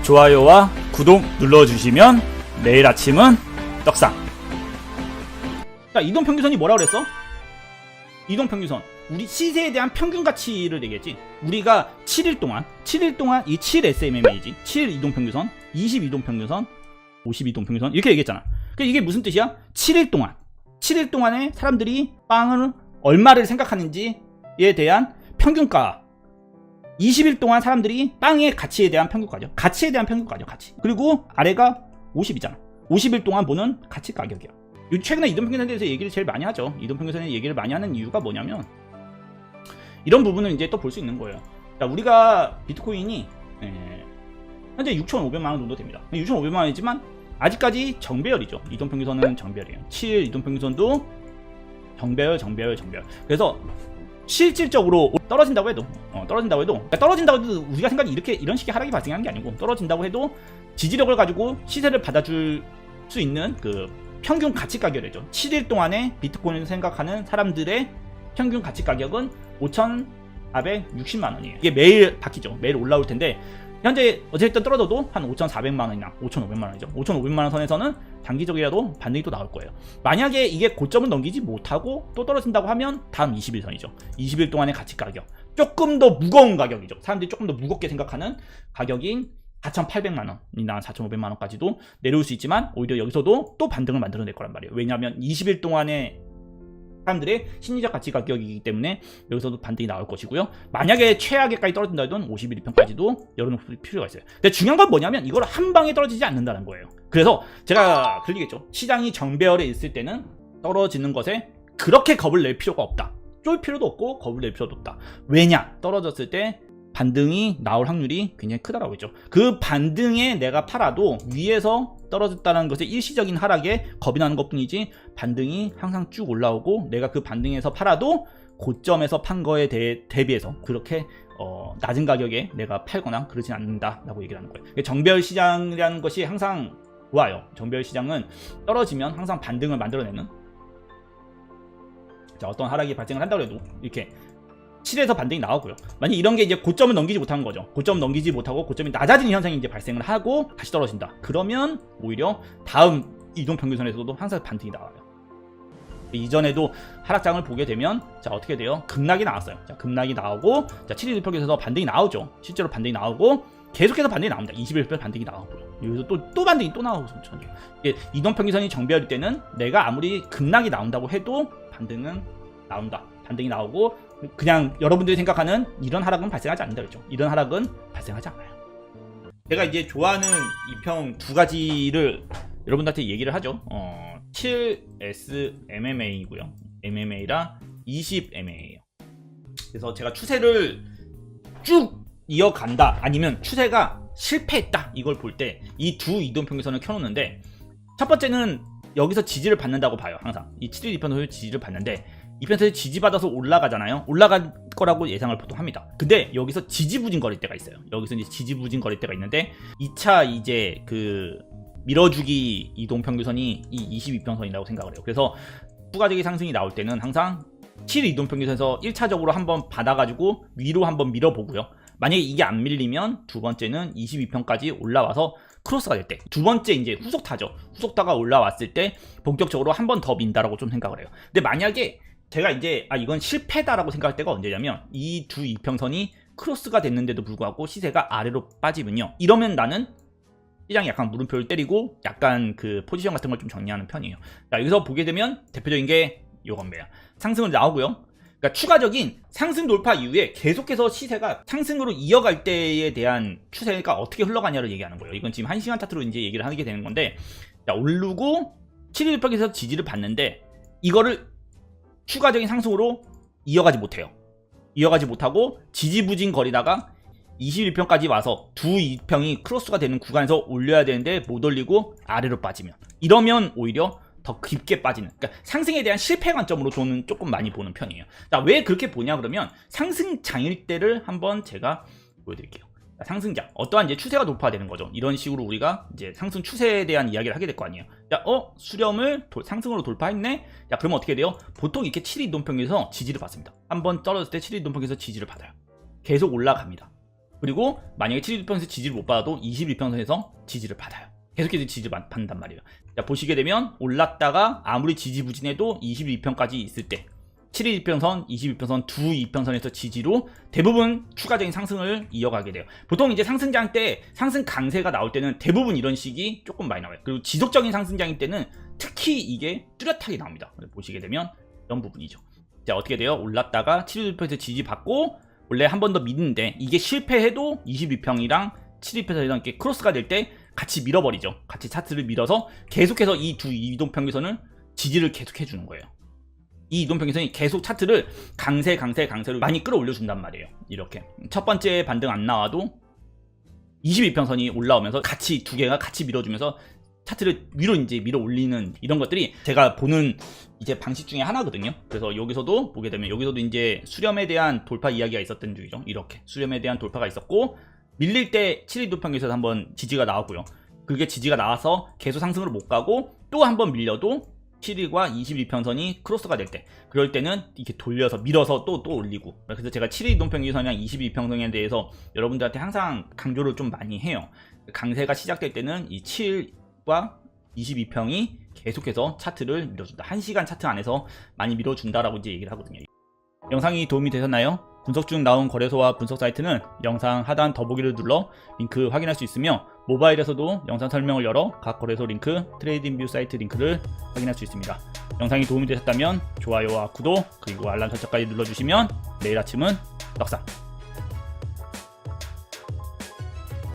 좋아요와 구독 눌러주시면 내일 아침은 떡상. 자, 이동평균선이 뭐라고 그랬어? 이동평균선, 우리 시세에 대한 평균 가치를 얘기했지. 우리가 7일 동안 이 7SMMA지 7일 이동평균선, 20이동평균선, 52동평균선 이렇게 얘기했잖아. 그러니까 이게 무슨 뜻이야? 7일 동안에 사람들이 빵을 얼마를 생각하는지에 대한 평균가. 20일 동안 사람들이 빵의 가치에 대한 평균가죠. 가치에 대한 평균가죠. 가치. 그리고 아래가 50이잖아. 50일 동안 보는 가치 가격이야. 최근에 이동평균선에 대해서 얘기를 제일 많이 하죠. 이동평균선에 얘기를 많이 하는 이유가 뭐냐면 이런 부분을 이제 또 볼 수 있는 거예요. 자, 우리가 비트코인이 현재 6,500만원 정도 됩니다. 6,500만원이지만 아직까지 정배열이죠. 이동평균선은 정배열이에요. 7일 이동평균선도 정배열. 그래서 실질적으로 떨어진다고 해도 그러니까 떨어진다고 해도 우리가 생각이 이런 식의 하락이 발생하는 게 아니고, 떨어진다고 해도 지지력을 가지고 시세를 받아줄 수 있는 그 평균 가치 가격이죠. 7일 동안에 비트코인을 생각하는 사람들의 평균 가치 가격은 5,460만원이에요. 이게 매일 바뀌죠. 매일 올라올 텐데 현재 어쨌든 떨어져도 한 5,400만원이나 5,500만원이죠. 5,500만원 선에서는 단기적이라도 반등이 또 나올 거예요. 만약에 이게 고점을 넘기지 못하고 또 떨어진다고 하면 다음 20일 선이죠. 20일 동안의 가치 가격, 조금 더 무거운 가격이죠. 사람들이 조금 더 무겁게 생각하는 가격인 4,800만원이나 4,500만원까지도 내려올 수 있지만 오히려 여기서도 또 반등을 만들어낼 거란 말이에요. 왜냐하면 20일 동안의 사람들의 심리적 가치 가격이기 때문에 여기서도 반등이 나올 것이고요. 만약에 최악에까지 떨어진다 해도 51일평까지도 열어놓을 필요가 있어요. 근데 중요한 건 뭐냐면 이걸 한 방에 떨어지지 않는다는 거예요. 그래서 제가 그러겠죠. 시장이 정배열에 있을 때는 떨어지는 것에 그렇게 겁을 낼 필요가 없다. 쫄 필요도 없고 겁을 낼 필요도 없다. 왜냐? 떨어졌을 때 반등이 나올 확률이 굉장히 크다라고 했죠. 그 반등에 내가 팔아도 위에서 떨어졌다는 것에 일시적인 하락에 겁이 나는 것 뿐이지, 반등이 항상 쭉 올라오고 내가 그 반등에서 팔아도 고점에서 판 거에 대비해서 그렇게 낮은 가격에 내가 팔거나 그러진 않는다라고 얘기를 하는 거예요. 정배열 시장이라는 것이 항상 좋아요. 정배열 시장은 떨어지면 항상 반등을 만들어내는, 자, 어떤 하락이 발생을 한다고 해도 이렇게 7에서 반등이 나오고요. 만약 이런 게 이제 고점을 넘기지 못한 거죠. 고점을 넘기지 못하고 고점이 낮아지는 현상이 이제 발생을 하고 다시 떨어진다. 그러면 오히려 다음 이동평균선에서도 항상 반등이 나와요. 이전에도 하락장을 보게 되면 자, 어떻게 돼요? 급락이 나왔어요. 자, 급락이 나오고 자, 7일 이동평균선에서 반등이 나오죠. 실제로 반등이 나오고 계속해서 반등이 나옵니다. 21일 반등이 나오고요. 여기서 또 반등이 또 나오고 이동평균선이 정배열일 때는 내가 아무리 급락이 나온다고 해도 반등은 나온다. 반등이 나오고 그냥 여러분들이 생각하는 이런 하락은 발생하지 않는다 그랬죠. 이런 하락은 발생하지 않아요. 제가 이제 좋아하는 이평 두 가지를 여러분들한테 얘기를 하죠. 7SMMA이고요. MMA랑 20MA예요. 그래서 제가 추세를 쭉 이어간다, 아니면 추세가 실패했다, 이걸 볼 때 이 두 이동평균선을 켜놓는데, 첫 번째는 여기서 지지를 받는다고 봐요. 항상 이 7일 이평선을 지지를 받는데, 이편에서 지지받아서 올라가잖아요. 올라갈 거라고 예상을 보통 합니다. 근데 여기서 지지부진거릴 때가 있어요. 여기서 이제 지지부진거릴 때가 있는데 2차 이제 그 밀어주기 이동평균선이 이 22평선이라고 생각을 해요. 그래서 추가적인 상승이 나올 때는 항상 7 이동평균선에서 1차적으로 한번 받아가지고 위로 한번 밀어보고요. 만약에 이게 안 밀리면 두 번째는 22평까지 올라와서 크로스가 될 때, 두 번째 이제 후속타죠. 후속타가 올라왔을 때 본격적으로 한 번 더 민다라고 좀 생각을 해요. 근데 만약에 제가 이제 이건 실패다라고 생각할 때가 언제냐면 이 두 이평선이 크로스가 됐는데도 불구하고 시세가 아래로 빠지면요, 이러면 나는 시장이 약간 물음표를 때리고 약간 그 포지션 같은 걸 좀 정리하는 편이에요. 자, 여기서 보게 되면 대표적인 게 요겁니다. 상승을 나오고요. 그러니까 추가적인 상승 돌파 이후에 계속해서 시세가 상승으로 이어갈 때에 대한 추세가 어떻게 흘러가냐를 얘기하는 거예요. 이건 지금 1시간 차트로 이제 얘기를 하게 되는 건데, 자, 오르고 7일평에서 지지를 받는데 이거를 추가적인 상승으로 이어가지 못해요. 이어가지 못하고 지지부진 거리다가 21평까지 와서 두 이평이 크로스가 되는 구간에서 올려야 되는데 못 올리고 아래로 빠지면, 이러면 오히려 더 깊게 빠지는, 그러니까 상승에 대한 실패 관점으로 저는 조금 많이 보는 편이에요. 자, 왜 그렇게 보냐 그러면 상승장일 때를 한번 제가 보여드릴게요. 상승장, 어떠한 이제 추세가 돌파되는 거죠. 이런 식으로 우리가 이제 상승 추세에 대한 이야기를 하게 될 거 아니에요. 자, 수렴을 상승으로 돌파했네. 자, 그러면 어떻게 돼요? 보통 이렇게 7일 이동평균에서 지지를 받습니다. 한번 떨어졌을 때 7일 이동평균에서 지지를 받아요. 계속 올라갑니다. 그리고 만약에 7일평선에서 지지를 못 받아도 21평선에서 지지를 받아요. 계속해서 지지를 받는단 말이에요. 자, 보시게 되면 올랐다가 아무리 지지부진해도 22평까지 있을 때 7일1평선, 21평선 두 2평선에서 지지로 대부분 추가적인 상승을 이어가게 돼요. 보통 이제 상승장 때 상승 강세가 나올 때는 대부분 이런 식이 조금 많이 나와요. 그리고 지속적인 상승장일 때는 특히 이게 뚜렷하게 나옵니다. 보시게 되면 이런 부분이죠. 자, 어떻게 돼요? 올랐다가 7일1평에서 지지받고 원래 한 번 더 미는데 이게 실패해도 22평이랑 7일평에서 이렇게 크로스가 될 때 같이 밀어버리죠. 같이 차트를 밀어서 계속해서 이 두 이동평균선을 지지를 계속 해주는 거예요. 이 이동평균선이 계속 차트를 강세로 많이 끌어올려준단 말이에요. 이렇게 첫 번째 반등 안 나와도 22평선이 올라오면서 같이 두 개가 같이 밀어주면서 차트를 위로 이제 밀어 올리는 이런 것들이 제가 보는 이제 방식 중에 하나거든요. 그래서 여기서도 보게 되면 여기서도 이제 수렴에 대한 돌파 이야기가 있었던 중이죠. 이렇게 수렴에 대한 돌파가 있었고 밀릴 때 7일도평균선에서 한번 지지가 나왔고요. 그게 지지가 나와서 계속 상승으로 못 가고 또 한번 밀려도 7일과 21평선이 크로스가 될 때 그럴 때는 이렇게 돌려서 밀어서 또 올리고 그래서 제가 7일 이동평균선이랑 22평선에 대해서 여러분들한테 항상 강조를 좀 많이 해요. 강세가 시작될 때는 이 7과 22평이 계속해서 차트를 밀어준다. 1시간 차트 안에서 많이 밀어준다라고 이제 얘기를 하거든요. 영상이 도움이 되셨나요? 분석 중 나온 거래소와 분석 사이트는 영상 하단 더보기를 눌러 링크 확인할 수 있으며 모바일에서도 영상 설명을 열어 각 거래소 링크, 트레이딩뷰 사이트 링크를 확인할 수 있습니다. 영상이 도움이 되셨다면 좋아요와 구독 그리고 알람 설정까지 눌러주시면 내일 아침은 떡상!